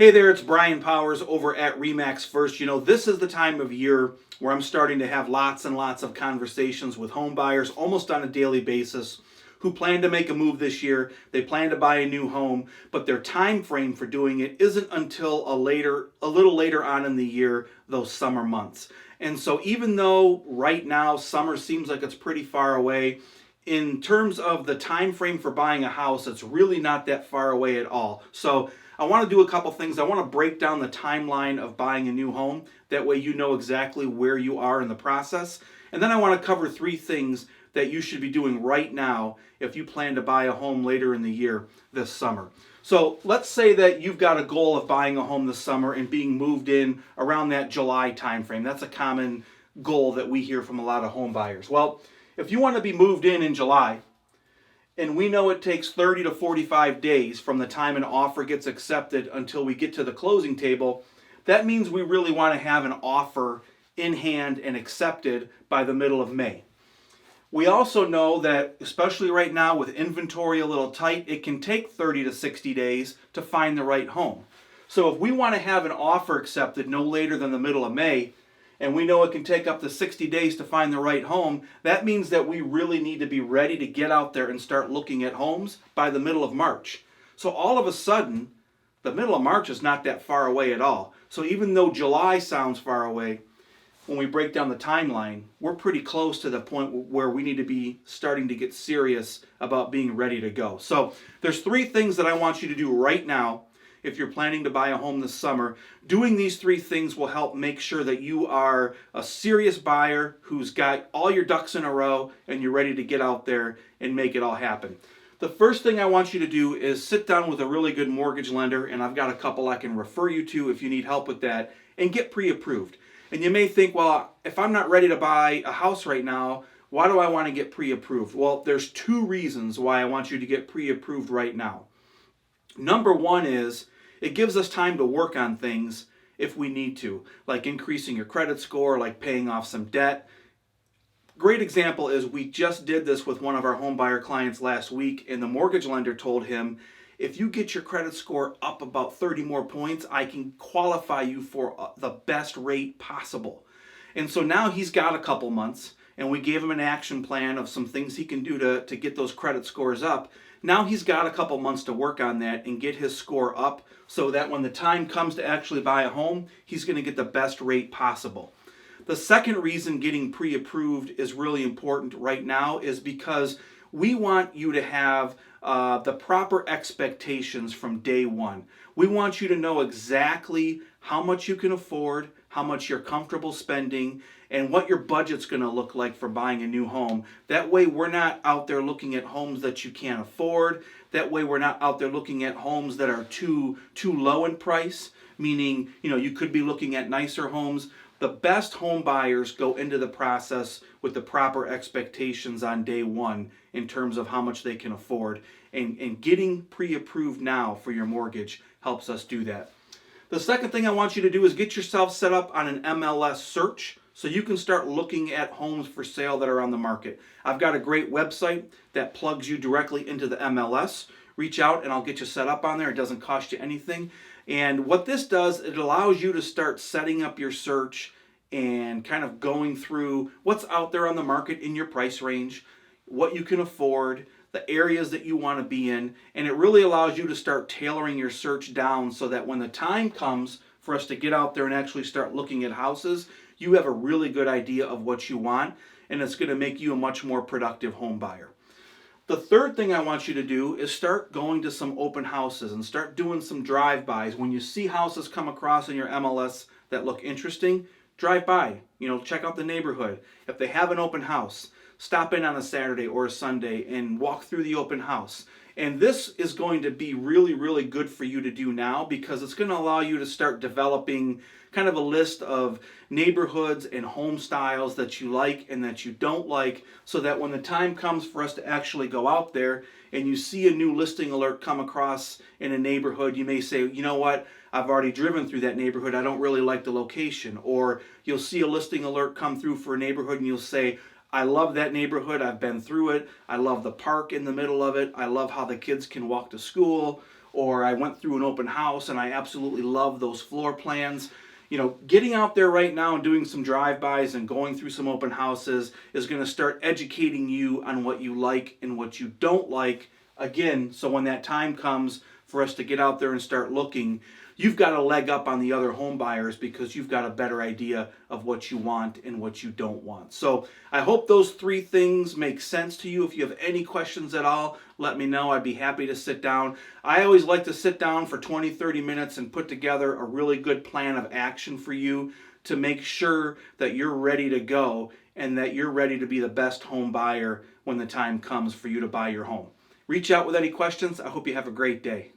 Hey there, it's Brian Powers over at Remax First. This is the time of year where I'm starting to have lots and lots of conversations with home buyers almost on a daily basis who plan to make a move this year. They plan to buy a new home, but their time frame for doing it isn't until a little later on in the year, those summer months. And so even though right now summer seems like it's pretty far away, in terms of the time frame for buying a house, it's really not that far away at all. So I want to do a couple things. I want to break down the timeline of buying a new home. That way you know exactly where you are in the process. And then I want to cover three things that you should be doing right now if you plan to buy a home later in the year this summer. So let's say that you've got a goal of buying a home this summer and being moved in around that July timeframe. That's a common goal that we hear from a lot of home buyers. Well, if you want to be moved in July, and we know it takes 30 to 45 days from the time an offer gets accepted until we get to the closing table, that means we really want to have an offer in hand and accepted by the middle of May. We also know that, especially right now with inventory a little tight, it can take 30 to 60 days to find the right home. So if we want to have an offer accepted no later than the middle of May, and we know it can take up to 60 days to find the right home, that means that we really need to be ready to get out there and start looking at homes by the middle of March. So all of a sudden, the middle of March is not that far away at all. So even though July sounds far away, when we break down the timeline, we're pretty close to the point where we need to be starting to get serious about being ready to go. So there's three things that I want you to do right now if you're planning to buy a home this summer. Doing these three things will help make sure that you are a serious buyer who's got all your ducks in a row and you're ready to get out there and make it all happen. The first thing I want you to do is sit down with a really good mortgage lender, and I've got a couple I can refer you to if you need help with that, and get pre-approved. And you may think, well, if I'm not ready to buy a house right now, why do I want to get pre-approved? Well, there's two reasons why I want you to get pre-approved right now. Number one is it gives us time to work on things if we need to, like increasing your credit score, like paying off some debt. Great example is we just did this with one of our home buyer clients last week, and the mortgage lender told him, if you get your credit score up about 30 more points, I can qualify you for the best rate possible. And so now he's got a couple months, and we gave him an action plan of some things he can do to get those credit scores up. Now he's got a couple months to work on that and get his score up so that when the time comes to actually buy a home, he's going to get the best rate possible. The second reason getting pre-approved is really important right now is because we want you to have the proper expectations from day one. We want you to know exactly how much you can afford, how much you're comfortable spending, and what your budget's going to look like for buying a new home. That way we're not out there looking at homes that you can't afford. That way we're not out there looking at homes that are too low in price, meaning, you could be looking at nicer homes. The best home buyers go into the process with the proper expectations on day one in terms of how much they can afford. And getting pre-approved now for your mortgage helps us do that. The second thing I want you to do is get yourself set up on an MLS search so you can start looking at homes for sale that are on the market. I've got a great website that plugs you directly into the MLS. Reach out and I'll get you set up on there. It doesn't cost you anything. And what this does, it allows you to start setting up your search and kind of going through what's out there on the market in your price range, what you can afford, the areas that you want to be in, and it really allows you to start tailoring your search down so that when the time comes for us to get out there and actually start looking at houses, you have a really good idea of what you want, and it's going to make you a much more productive home buyer. The third thing I want you to do is start going to some open houses and start doing some drive-bys. When you see houses come across in your MLS that look interesting, drive by, check out the neighborhood. If they have an open house, stop in on a Saturday or a Sunday and walk through the open house. And this is going to be really, really good for you to do now because it's going to allow you to start developing kind of a list of neighborhoods and home styles that you like and that you don't like, so that when the time comes for us to actually go out there and you see a new listing alert come across in a neighborhood, you may say, you know what, I've already driven through that neighborhood, I don't really like the location. Or you'll see a listing alert come through for a neighborhood and you'll say, I love that neighborhood, I've been through it, I love the park in the middle of it, I love how the kids can walk to school, or I went through an open house and I absolutely love those floor plans. Getting out there right now and doing some drive-bys and going through some open houses is going to start educating you on what you like and what you don't like. Again, so when that time comes for us to get out there and start looking, you've got a leg up on the other home buyers because you've got a better idea of what you want and what you don't want. So I hope those 3 things make sense to you. If you have any questions at all, let me know. I'd be happy to sit down. I always like to sit down for 20, 30 minutes and put together a really good plan of action for you to make sure that you're ready to go and that you're ready to be the best home buyer when the time comes for you to buy your home. Reach out with any questions. I hope you have a great day.